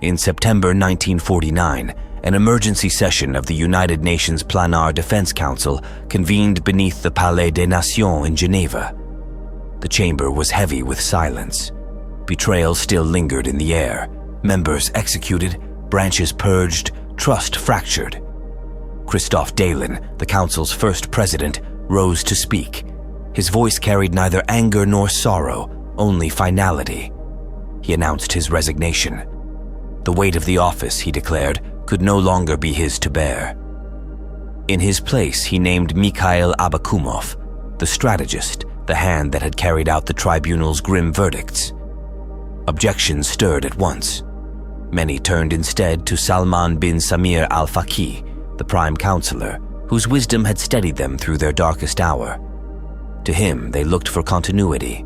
In September 1949, an emergency session of the United Nations Planar Defense Council convened beneath the Palais des Nations in Geneva. The chamber was heavy with silence. Betrayal still lingered in the air. Members executed, branches purged, trust fractured. Christophe Dalen, the council's first president, rose to speak. His voice carried neither anger nor sorrow, only finality. He announced his resignation. The weight of the office, he declared, could no longer be his to bear. In his place, he named Mikhail Abakumov, the strategist, the hand that had carried out the tribunal's grim verdicts. Objections stirred at once. Many turned instead to Salman bin Samir al-Faqih, the prime counselor, whose wisdom had steadied them through their darkest hour. To him, they looked for continuity.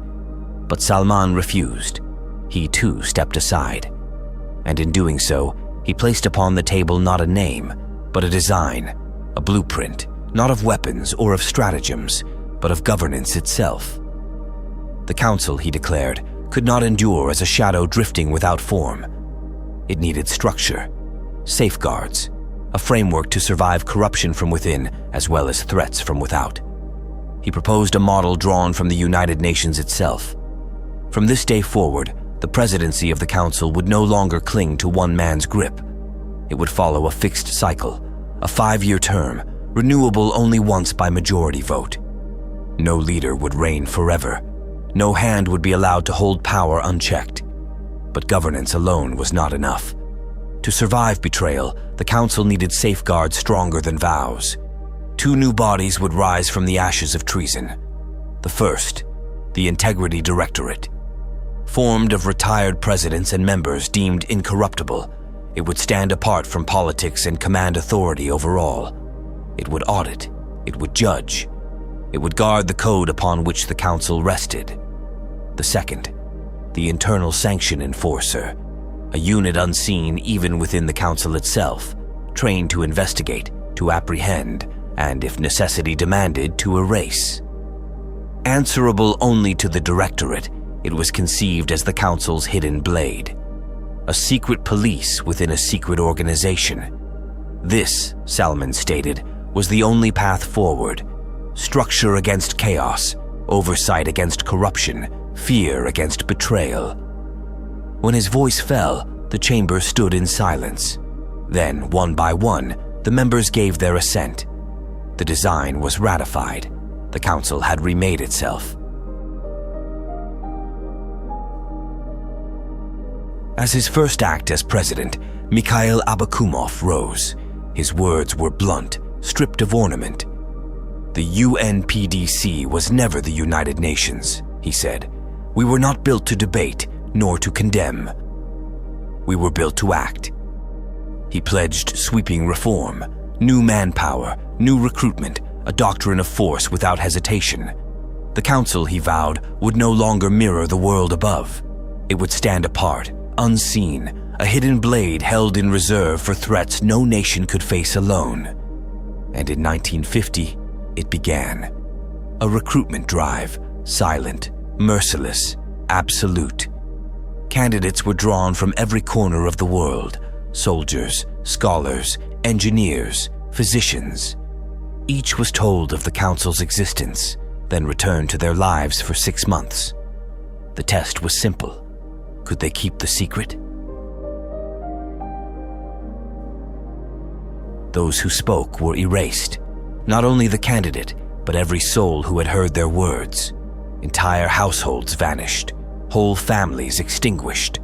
But Salman refused. He too stepped aside. And in doing so, he placed upon the table not a name, but a design, a blueprint, not of weapons or of stratagems, but of governance itself. The council, he declared, could not endure as a shadow drifting without form. It needed structure, safeguards, a framework to survive corruption from within as well as threats from without. He proposed a model drawn from the United Nations itself. From this day forward, the presidency of the council would no longer cling to one man's grip. It would follow a fixed cycle, a 5-year term, renewable only once by majority vote. No leader would reign forever. No hand would be allowed to hold power unchecked. But governance alone was not enough. To survive betrayal, the council needed safeguards stronger than vows. 2 new bodies would rise from the ashes of treason. The first, the Integrity Directorate. Formed of retired presidents and members deemed incorruptible, it would stand apart from politics and command authority over all. It would audit, it would judge, it would guard the code upon which the council rested. The second, the Internal Sanction Enforcer, a unit unseen even within the council itself, trained to investigate, to apprehend, and if necessity demanded, to erase. Answerable only to the Directorate, it was conceived as the council's hidden blade, a secret police within a secret organization. This, Salman stated, was the only path forward: structure against chaos, oversight against corruption, fear against betrayal. When his voice fell, the chamber stood in silence. Then, one by one, the members gave their assent. The design was ratified. The council had remade itself. As his first act as president, Mikhail Abakumov rose. His words were blunt, stripped of ornament. "The UNPDC was never the United Nations," he said. "We were not built to debate, nor to condemn. We were built to act." He pledged sweeping reform, new manpower, new recruitment, a doctrine of force without hesitation. The council, he vowed, would no longer mirror the world above. It would stand apart, unseen, a hidden blade held in reserve for threats no nation could face alone. And in 1950, it began. A recruitment drive, silent, merciless, absolute. Candidates were drawn from every corner of the world: soldiers, scholars, engineers, physicians. Each was told of the council's existence, then returned to their lives for 6 months. The test was simple. Could they keep the secret? Those who spoke were erased. Not only the candidate, but every soul who had heard their words. Entire households vanished. Whole families extinguished.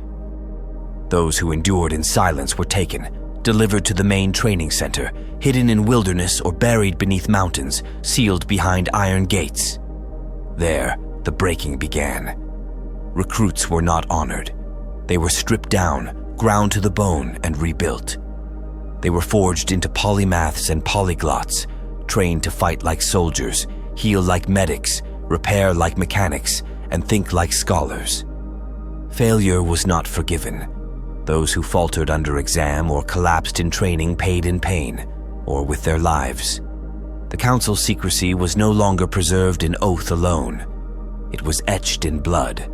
Those who endured in silence were taken, delivered to the main training center, hidden in wilderness or buried beneath mountains, sealed behind iron gates. There, the breaking began. Recruits were not honored. They were stripped down, ground to the bone, and rebuilt. They were forged into polymaths and polyglots, trained to fight like soldiers, heal like medics, repair like mechanics, and think like scholars. Failure was not forgiven. Those who faltered under exam or collapsed in training paid in pain, or with their lives. The council's secrecy was no longer preserved in oath alone. It was etched in blood.